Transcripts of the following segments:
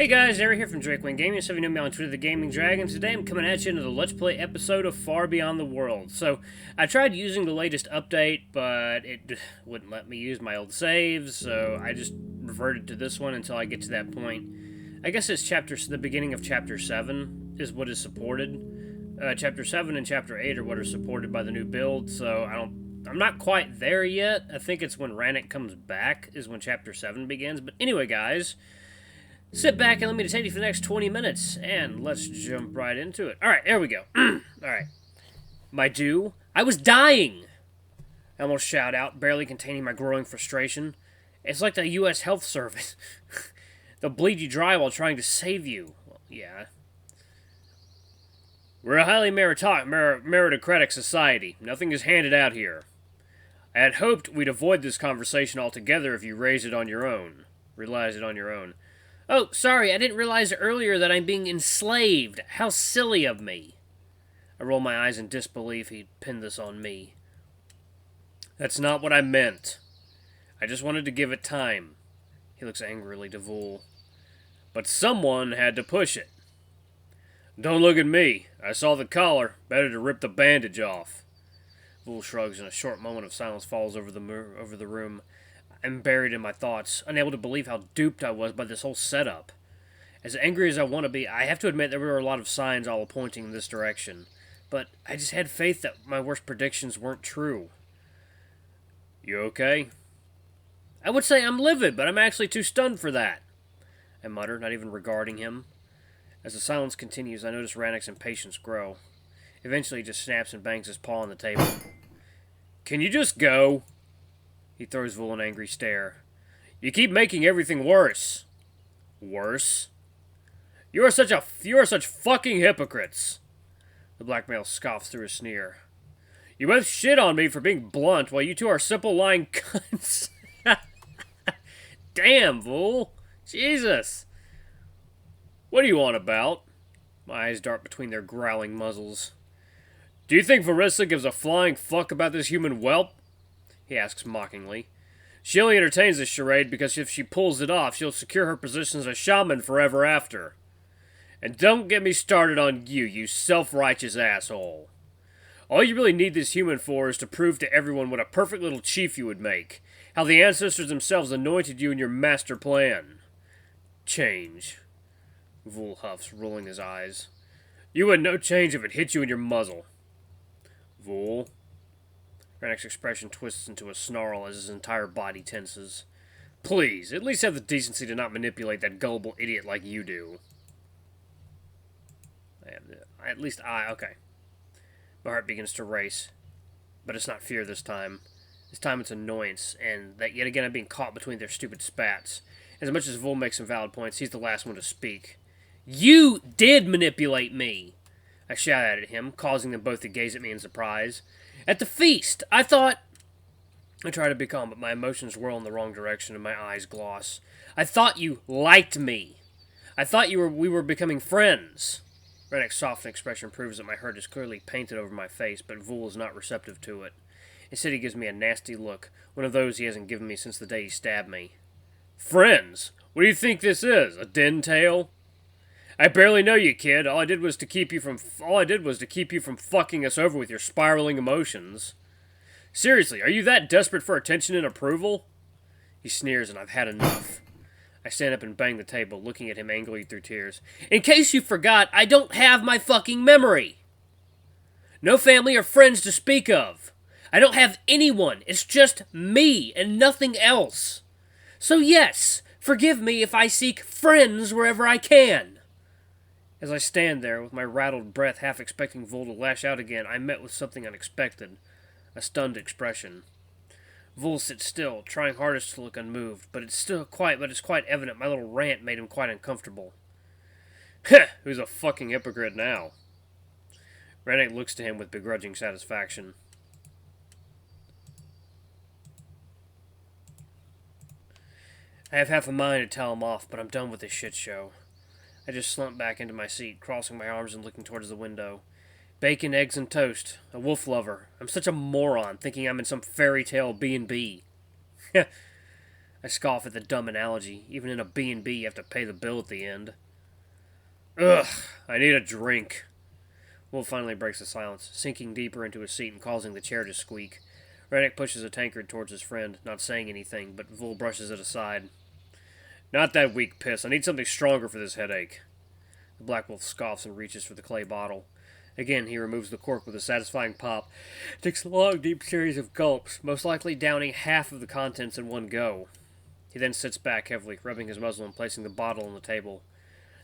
Hey guys, Eric here from Drakewing Gaming. So if you know me on Twitter, the Gaming Dragon. Today I'm coming at you into the Let's Play episode of Far Beyond the World. So I tried using the latest update, but it wouldn't let me use my old saves, so I just reverted to this one until I get to that point. I guess it's the beginning of Chapter 7 is what is supported. Chapter 7 and Chapter 8 are what are supported by the new build, so I'm not quite there yet. I think it's when Ranik comes back is when Chapter 7 begins. But anyway, guys, sit back and let me take you for the next 20 minutes, and let's jump right into it. Alright, there we go. Alright. My due. I was dying! I almost shout out, barely containing my growing frustration. It's like the U.S. Health Service. They'll bleed you dry while trying to save you. Well, yeah. We're a highly meritocratic society. Nothing is handed out here. I had hoped we'd avoid this conversation altogether if you realize it on your own. Oh, sorry, I didn't realize earlier that I'm being enslaved. How silly of me. I roll my eyes in disbelief he'd pinned this on me. That's not what I meant. I just wanted to give it time. He looks angrily to Vul. But someone had to push it. Don't look at me. I saw the collar. Better to rip the bandage off. Vul shrugs, and a short moment of silence falls over the room. I'm buried in my thoughts, unable to believe how duped I was by this whole setup. As angry as I want to be, I have to admit there were a lot of signs all pointing in this direction. But I just had faith that my worst predictions weren't true. You okay? I would say I'm livid, but I'm actually too stunned for that. I mutter, not even regarding him. As the silence continues, I notice Ranik's impatience grow. Eventually he just snaps and bangs his paw on the table. Can you just go? He throws Vul an angry stare. You keep making everything worse. Worse? You are such fucking hypocrites. The black male scoffs through a sneer. You both shit on me for being blunt, while you two are simple lying cunts. Damn, Vul. Jesus. What are you on about? My eyes dart between their growling muzzles. Do you think Varissa gives a flying fuck about this human whelp? He asks mockingly. She only entertains this charade because if she pulls it off, she'll secure her position as a shaman forever after. And don't get me started on you, you self-righteous asshole. All you really need this human for is to prove to everyone what a perfect little chief you would make. How the ancestors themselves anointed you in your master plan. Change. Vul huffs, rolling his eyes. You would no change if it hit you in your muzzle. Vul. Ranik's expression twists into a snarl as his entire body tenses. Please, at least have the decency to not manipulate that gullible idiot like you do. Okay. My heart begins to race. But it's not fear this time. This time it's annoyance, and that yet again I'm being caught between their stupid spats. As much as Vul makes some valid points, he's the last one to speak. You did manipulate me! I shout at him, causing them both to gaze at me in surprise. At the feast, I thought... I try to be calm, but my emotions whirl in the wrong direction and my eyes gloss. I thought you liked me. I thought we were becoming friends. Ranik's softened expression proves that my hurt is clearly painted over my face, but Vul is not receptive to it. Instead, he gives me a nasty look, one of those he hasn't given me since the day he stabbed me. Friends? What do you think this is, a den tale? I barely know you, kid. All I did was to keep you from fucking us over with your spiraling emotions. Seriously, are you that desperate for attention and approval? He sneers, and I've had enough. I stand up and bang the table, looking at him angrily through tears. In case you forgot, I don't have my fucking memory. No family or friends to speak of. I don't have anyone. It's just me and nothing else. So yes, forgive me if I seek friends wherever I can. As I stand there, with my rattled breath half expecting Vul to lash out again, I'm met with something unexpected. A stunned expression. Vul sits still, trying hardest to look unmoved, but it's quite evident my little rant made him quite uncomfortable. Heh, who's a fucking hypocrite now? Ranik looks to him with begrudging satisfaction. I have half a mind to tell him off, but I'm done with this shit show. I just slumped back into my seat, crossing my arms and looking towards the window. Bacon, eggs, and toast. A wolf lover. I'm such a moron, thinking I'm in some fairy tale B&B. I scoff at the dumb analogy. Even in a B&B, you have to pay the bill at the end. Ugh, I need a drink. Wolf finally breaks the silence, sinking deeper into his seat and causing the chair to squeak. Ranik pushes a tankard towards his friend, not saying anything, but Vul brushes it aside. Not that weak piss. I need something stronger for this headache. The Black Wolf scoffs and reaches for the clay bottle. Again, he removes the cork with a satisfying pop. Takes a long, deep series of gulps, most likely downing half of the contents in one go. He then sits back heavily, rubbing his muzzle and placing the bottle on the table.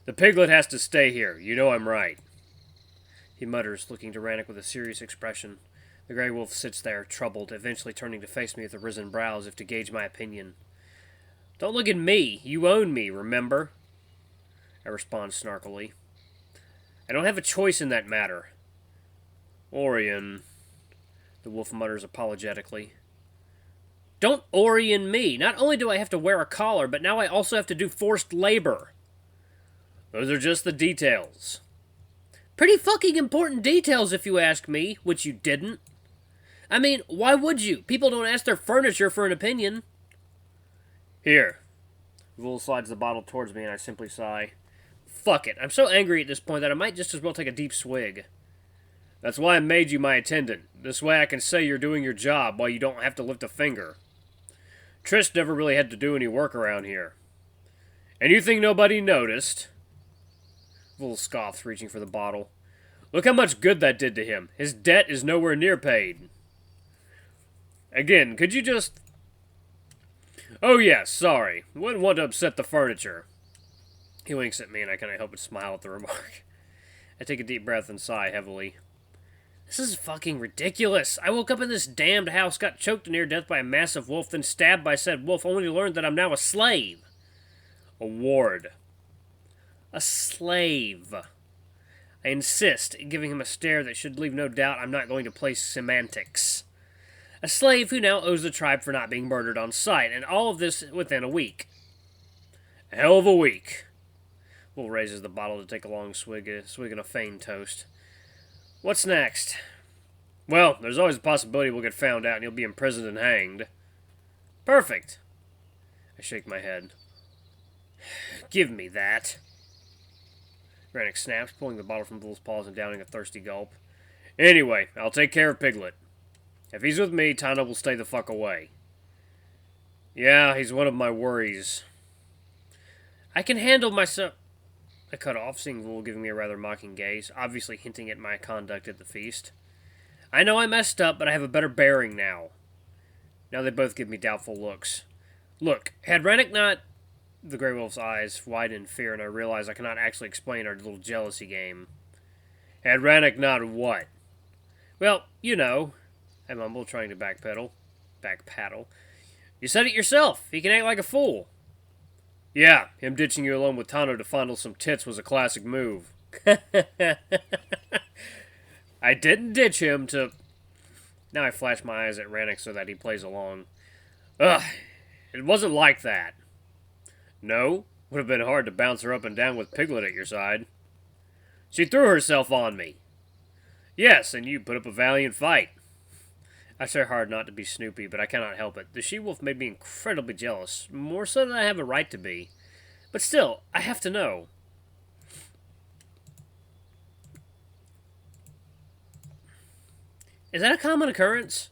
The piglet has to stay here. You know I'm right. He mutters, looking to Ranik with a serious expression. The Grey Wolf sits there, troubled, eventually turning to face me with a risen brow as if to gauge my opinion. Don't look at me. You own me, remember? I respond snarkily. I don't have a choice in that matter. Orien, the wolf mutters apologetically. Don't Orien me. Not only do I have to wear a collar, but now I also have to do forced labor. Those are just the details. Pretty fucking important details if you ask me, which you didn't. I mean, why would you? People don't ask their furniture for an opinion. Here. Vul slides the bottle towards me and I simply sigh. Fuck it. I'm so angry at this point that I might just as well take a deep swig. That's why I made you my attendant. This way I can say you're doing your job while you don't have to lift a finger. Trish never really had to do any work around here. And you think nobody noticed? Vul scoffs, reaching for the bottle. Look how much good that did to him. His debt is nowhere near paid. Again, could you just... Oh yes, sorry. Wouldn't want to upset the furniture. He winks at me and I can't help but smile at the remark. I take a deep breath and sigh heavily. This is fucking ridiculous. I woke up in this damned house, got choked to near death by a massive wolf, then stabbed by said wolf, only to learn that I'm now a slave. A ward. A slave. I insist, giving him a stare that should leave no doubt I'm not going to play semantics. A slave who now owes the tribe for not being murdered on sight, and all of this within a week. A hell of a week. Will raises the bottle to take a long swig of feigned toast. What's next? Well, there's always a possibility we'll get found out and you'll be imprisoned and hanged. Perfect. I shake my head. Give me that. Ranik snaps, pulling the bottle from Vul's paws and downing a thirsty gulp. Anyway, I'll take care of Piglet. If he's with me, Tana will stay the fuck away. Yeah, he's one of my worries. I can handle myself... I cut off, seeing Vul giving me a rather mocking gaze, obviously hinting at my conduct at the feast. I know I messed up, but I have a better bearing now. Now they both give me doubtful looks. Look, had Ranik not... The Grey Wolf's eyes widen in fear, and I realize I cannot actually explain our little jealousy game. Had Ranik not what? Well, you know... I mumble, trying to backpedal. Backpaddle. You said it yourself. He can act like a fool. Yeah, him ditching you alone with Tano to fondle some tits was a classic move. I didn't ditch him to... Now I flash my eyes at Ranik so that he plays along. Ugh, it wasn't like that. No, would have been hard to bounce her up and down with Piglet at your side. She threw herself on me. Yes, and you put up a valiant fight. I try hard not to be snoopy, but I cannot help it. The she-wolf made me incredibly jealous, more so than I have a right to be. But still, I have to know. Is that a common occurrence?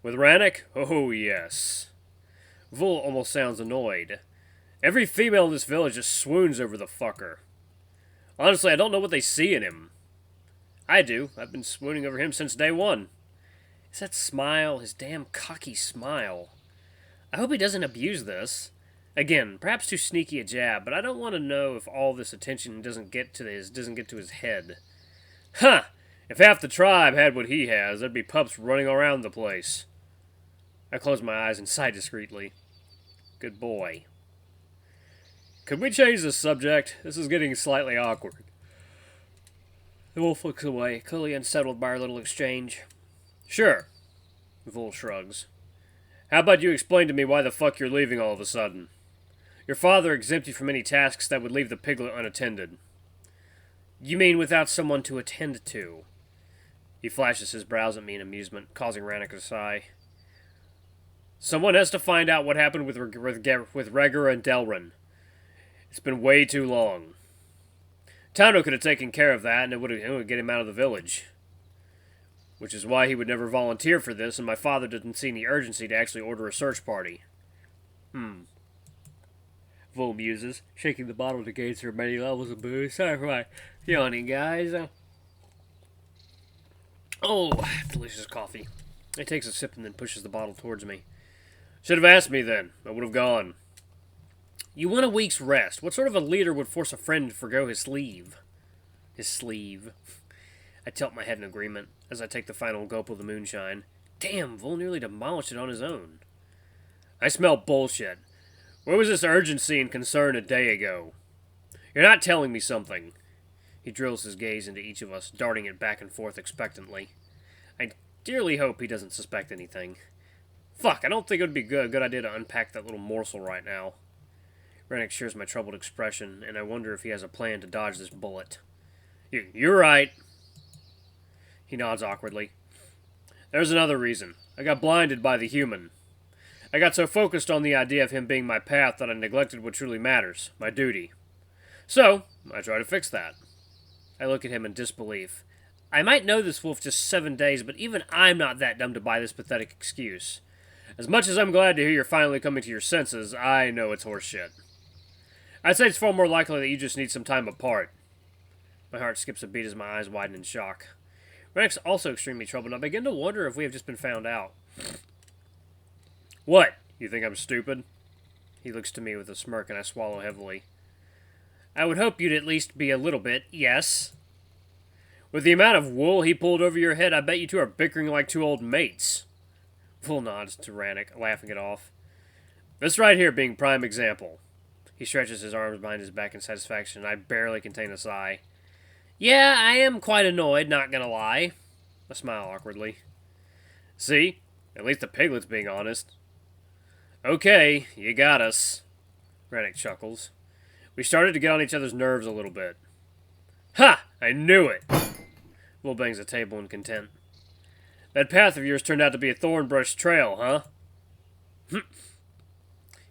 With Ranik? Oh, yes. Vul almost sounds annoyed. Every female in this village just swoons over the fucker. Honestly, I don't know what they see in him. I do. I've been swooning over him since day one. It's that smile, his damn cocky smile. I hope he doesn't abuse this. Again, perhaps too sneaky a jab, but I don't want to know if all this attention doesn't get to his head. Huh! If half the tribe had what he has, there'd be pups running around the place. I close my eyes and sigh discreetly. Good boy. Could we change the subject? This is getting slightly awkward. The wolf looks away, clearly unsettled by our little exchange. Sure. Vul shrugs. How about you explain to me why the fuck you're leaving all of a sudden? Your father exempted you from any tasks that would leave the piglet unattended. You mean without someone to attend to? He flashes his brows at me in amusement, causing Ranik to sigh. Someone has to find out what happened with Regur and Delrin. It's been way too long. Tano could have taken care of that, and it would get him out of the village. Which is why he would never volunteer for this, and my father didn't see any urgency to actually order a search party. Vol muses, shaking the bottle to gauge her many levels of booze. Sorry for my yawning, guys. Oh, delicious coffee. He takes a sip and then pushes the bottle towards me. Should have asked me then. I would have gone. You want a week's rest. What sort of a leader would force a friend to forgo his sleeve? His sleeve. I tilt my head in agreement as I take the final gulp of the moonshine. Damn, Vol nearly demolished it on his own. I smell bullshit. Where was this urgency and concern a day ago? You're not telling me something. He drills his gaze into each of us, darting it back and forth expectantly. I dearly hope he doesn't suspect anything. Fuck, I don't think it would be a good idea to unpack that little morsel right now. Ranik shares my troubled expression, and I wonder if he has a plan to dodge this bullet. You're right. He nods awkwardly. There's another reason. I got blinded by the human. I got so focused on the idea of him being my path that I neglected what truly matters, my duty. So, I try to fix that. I look at him in disbelief. I might know this wolf just 7 days, but even I'm not that dumb to buy this pathetic excuse. As much as I'm glad to hear you're finally coming to your senses, I know it's horseshit. I'd say it's far more likely that you just need some time apart. My heart skips a beat as my eyes widen in shock. Ranik's also extremely troubled, and I begin to wonder if we have just been found out. What? You think I'm stupid? He looks to me with a smirk, and I swallow heavily. I would hope you'd at least be a little bit, yes. With the amount of wool he pulled over your head, I bet you two are bickering like two old mates. Full nods to Ranik, laughing it off. This right here being prime example. He stretches his arms behind his back in satisfaction, and I barely contain a sigh. Yeah, I am quite annoyed, not gonna lie. I smile awkwardly. See? At least the piglet's being honest. Okay, you got us. Ranik chuckles. We started to get on each other's nerves a little bit. Ha! I knew it! Will bangs the table in content. That path of yours turned out to be a thorn-brush trail, huh?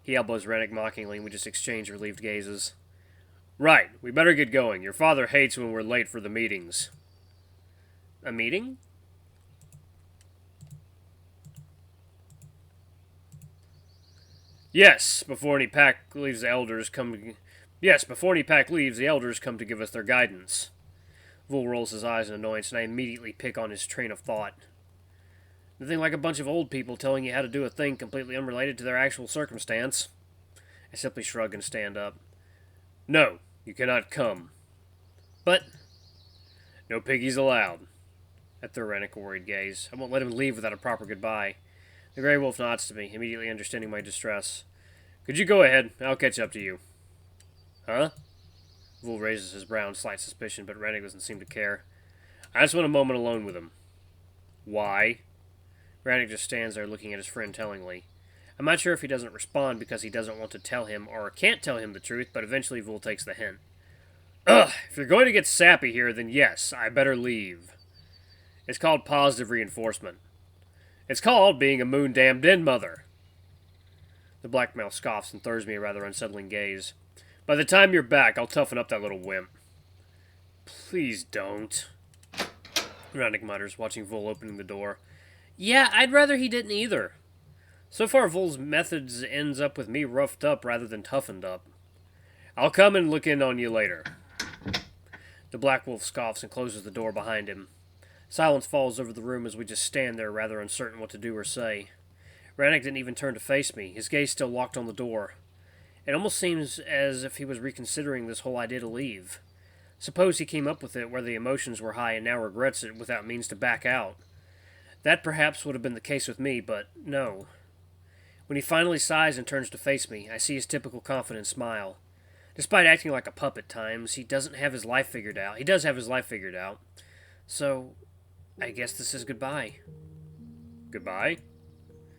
He elbows Ranik mockingly, and we just exchange relieved gazes. Right, we better get going. Your father hates when we're late for the meetings. A meeting? Yes, before any pack leaves, the elders come to give us their guidance. Vul rolls his eyes in annoyance, and I immediately pick on his train of thought. Nothing like a bunch of old people telling you how to do a thing completely unrelated to their actual circumstance. I simply shrug and stand up. No, you cannot come. But no piggies allowed. I throw Ranik a worried gaze. I won't let him leave without a proper goodbye. The Grey Wolf nods to me, immediately understanding my distress. Could you go ahead? I'll catch up to you. Huh? Vul raises his brow in slight suspicion, but Ranik doesn't seem to care. I just want a moment alone with him. Why? Ranik just stands there looking at his friend tellingly. I'm not sure if he doesn't respond because he doesn't want to tell him or can't tell him the truth, but eventually Vul takes the hint. Ugh, if you're going to get sappy here, then yes, I better leave. It's called positive reinforcement. It's called being a moon-damned-in mother. The black male scoffs and throws me a rather unsettling gaze. By the time you're back, I'll toughen up that little wimp. Please don't. Ranik mutters, watching Vul opening the door. Yeah, I'd rather he didn't either. So far, Vol's methods ends up with me roughed up rather than toughened up. I'll come and look in on you later. The Black Wolf scoffs and closes the door behind him. Silence falls over the room as we just stand there, rather uncertain what to do or say. Ranik didn't even turn to face me, his gaze still locked on the door. It almost seems as if he was reconsidering this whole idea to leave. Suppose he came up with it where the emotions were high and now regrets it without means to back out. That perhaps would have been the case with me, but no. When he finally sighs and turns to face me, I see his typical confident smile. Despite acting like a pup at times, he doesn't have his life figured out. He does have his life figured out. So, I guess this is goodbye. Goodbye?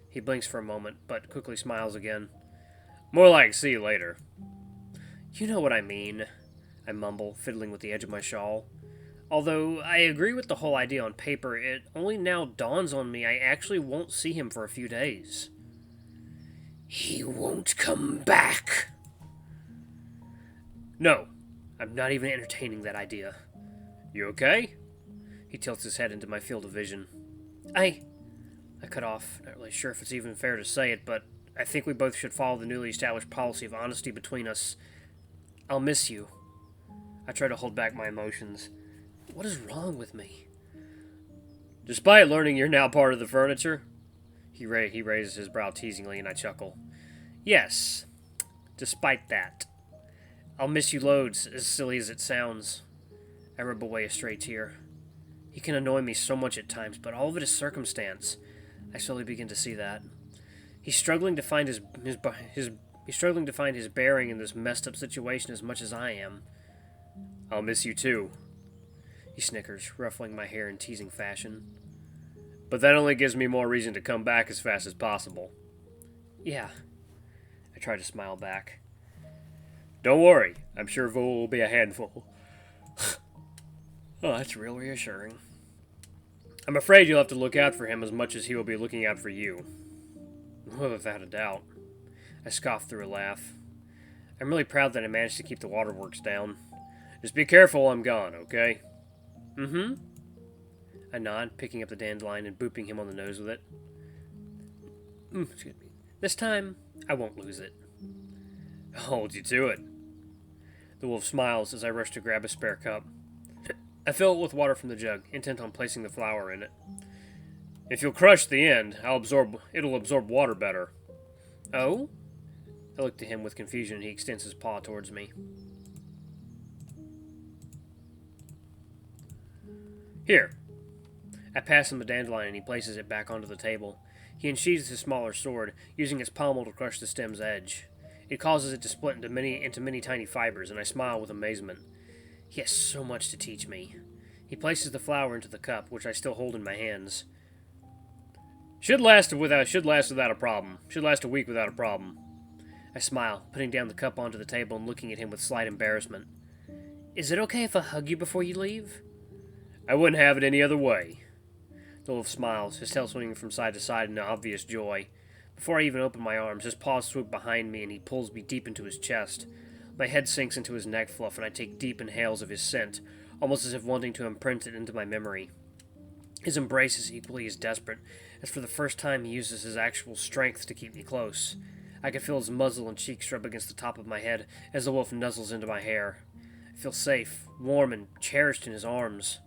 He blinks for a moment, but quickly smiles again. More like see you later. You know what I mean, I mumble, fiddling with the edge of my shawl. Although I agree with the whole idea on paper, it only now dawns on me I actually won't see him for a few days. He won't come back. No, I'm not even entertaining that idea. You okay? He tilts his head into my field of vision. I cut off. Not really sure if it's even fair to say it, but I think we both should follow the newly established policy of honesty between us. I'll miss you. I try to hold back my emotions. What is wrong with me? Despite learning you're now part of the furniture? He raises his brow teasingly, and I chuckle. Yes, despite that. I'll miss you loads, as silly as it sounds. I rub away a stray tear. He can annoy me so much at times, but all of it is circumstance. I slowly begin to see that. He's struggling to find his bearing in this messed up situation as much as I am. I'll miss you too. He snickers, ruffling my hair in teasing fashion. But that only gives me more reason to come back as fast as possible. Yeah. I try to smile back. Don't worry, I'm sure Vo will be a handful. Oh, that's real reassuring. I'm afraid you'll have to look out for him as much as he will be looking out for you. Without a doubt. I scoff through a laugh. I'm really proud that I managed to keep the waterworks down. Just be careful while I'm gone, okay? Mm-hmm. I nod, picking up the dandelion and booping him on the nose with it. Excuse me. This time, I won't lose it. I'll hold you to it. The wolf smiles as I rush to grab a spare cup. I fill it with water from the jug, intent on placing the flower in it. If you'll crush the end, it'll absorb water better. Oh? I look to him with confusion and he extends his paw towards me. Here. I pass him the dandelion and he places it back onto the table. He unsheathes his smaller sword, using its pommel to crush the stem's edge. It causes it to split into many tiny fibers, and I smile with amazement. He has so much to teach me. He places the flower into the cup, which I still hold in my hands. Should last without a problem. Should last a week without a problem. I smile, putting down the cup onto the table and looking at him with slight embarrassment. Is it okay if I hug you before you leave? I wouldn't have it any other way. The wolf smiles, his tail swinging from side to side in obvious joy. Before I even open my arms, his paws swoop behind me and he pulls me deep into his chest. My head sinks into his neck fluff and I take deep inhales of his scent, almost as if wanting to imprint it into my memory. His embrace is equally as desperate, as for the first time he uses his actual strength to keep me close. I can feel his muzzle and cheeks rub against the top of my head as the wolf nuzzles into my hair. I feel safe, warm, and cherished in his arms.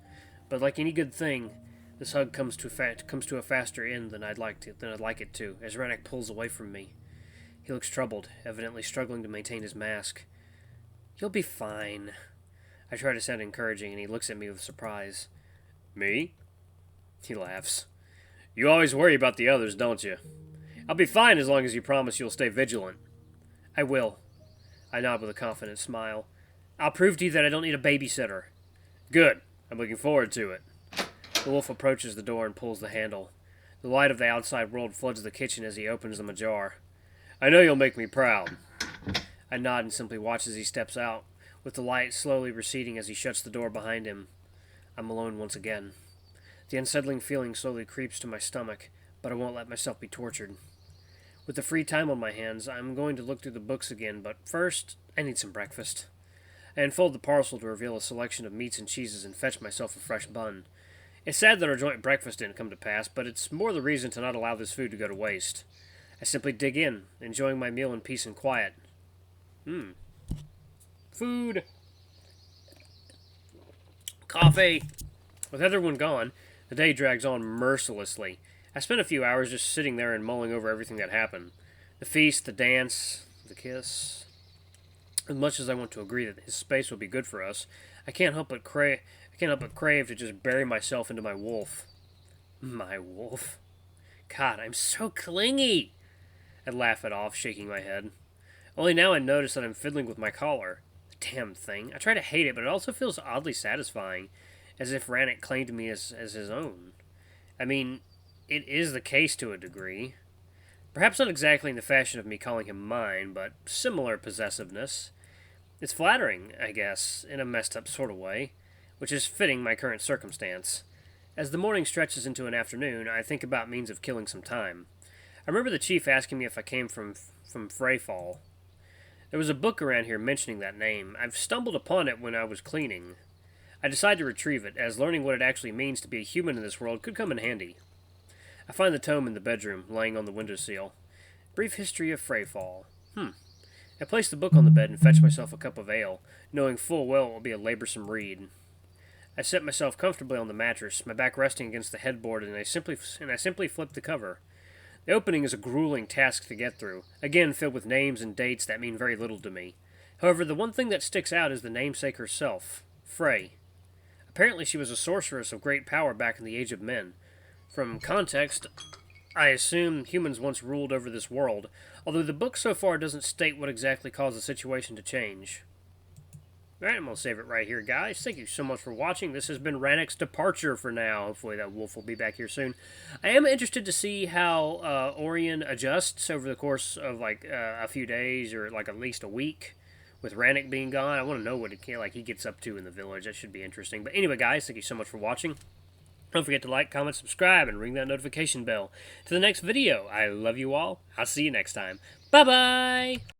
But like any good thing, this hug comes to a faster end than I'd like it to, as Ranik pulls away from me. He looks troubled, evidently struggling to maintain his mask. You'll be fine. I try to sound encouraging, and he looks at me with surprise. Me? He laughs. You always worry about the others, don't you? I'll be fine as long as you promise you'll stay vigilant. I will. I nod with a confident smile. I'll prove to you that I don't need a babysitter. Good. I'm looking forward to it. The wolf approaches the door and pulls the handle. The light of the outside world floods the kitchen as he opens them ajar. I know you'll make me proud. I nod and simply watch as he steps out, with the light slowly receding as he shuts the door behind him. I'm alone once again. The unsettling feeling slowly creeps to my stomach, but I won't let myself be tortured. With the free time on my hands, I'm going to look through the books again, but first, I need some breakfast. I unfold the parcel to reveal a selection of meats and cheeses and fetch myself a fresh bun. It's sad that our joint breakfast didn't come to pass, but it's more the reason to not allow this food to go to waste. I simply dig in, enjoying my meal in peace and quiet. Food. Coffee. With everyone gone, the day drags on mercilessly. I spent a few hours just sitting there and mulling over everything that happened. The feast, the dance, the kiss. As much as I want to agree that his space would be good for us, I can't help but crave to just bury myself into my wolf. My wolf? God, I'm so clingy! I laugh it off, shaking my head. Only now I notice that I'm fiddling with my collar. The damn thing. I try to hate it, but it also feels oddly satisfying, as if Ranik claimed me as his own. I mean, it is the case to a degree. Perhaps not exactly in the fashion of me calling him mine, but similar possessiveness. It's flattering, I guess, in a messed up sort of way, which is fitting my current circumstance. As the morning stretches into an afternoon, I think about means of killing some time. I remember the chief asking me if I came from Freyfall. There was a book around here mentioning that name. I've stumbled upon it when I was cleaning. I decided to retrieve it, as learning what it actually means to be a human in this world could come in handy. I find the tome in the bedroom, laying on the windowsill. Brief history of Freyfall. I place the book on the bed and fetch myself a cup of ale, knowing full well it will be a laborsome read. I set myself comfortably on the mattress, my back resting against the headboard, and I simply flip the cover. The opening is a grueling task to get through, again filled with names and dates that mean very little to me. However, the one thing that sticks out is the namesake herself, Frey. Apparently she was a sorceress of great power back in the Age of Men. From context, I assume humans once ruled over this world, although the book so far doesn't state what exactly caused the situation to change. Alright, I'm going to save it right here, guys. Thank you so much for watching. This has been Ranik's departure for now. Hopefully that wolf will be back here soon. I am interested to see how Orien adjusts over the course of, like, a few days or, like, at least a week with Ranik being gone. I want to know what he gets up to in the village. That should be interesting. But anyway, guys, thank you so much for watching. Don't forget to like, comment, subscribe, and ring that notification bell. To the next video, I love you all. I'll see you next time. Bye-bye!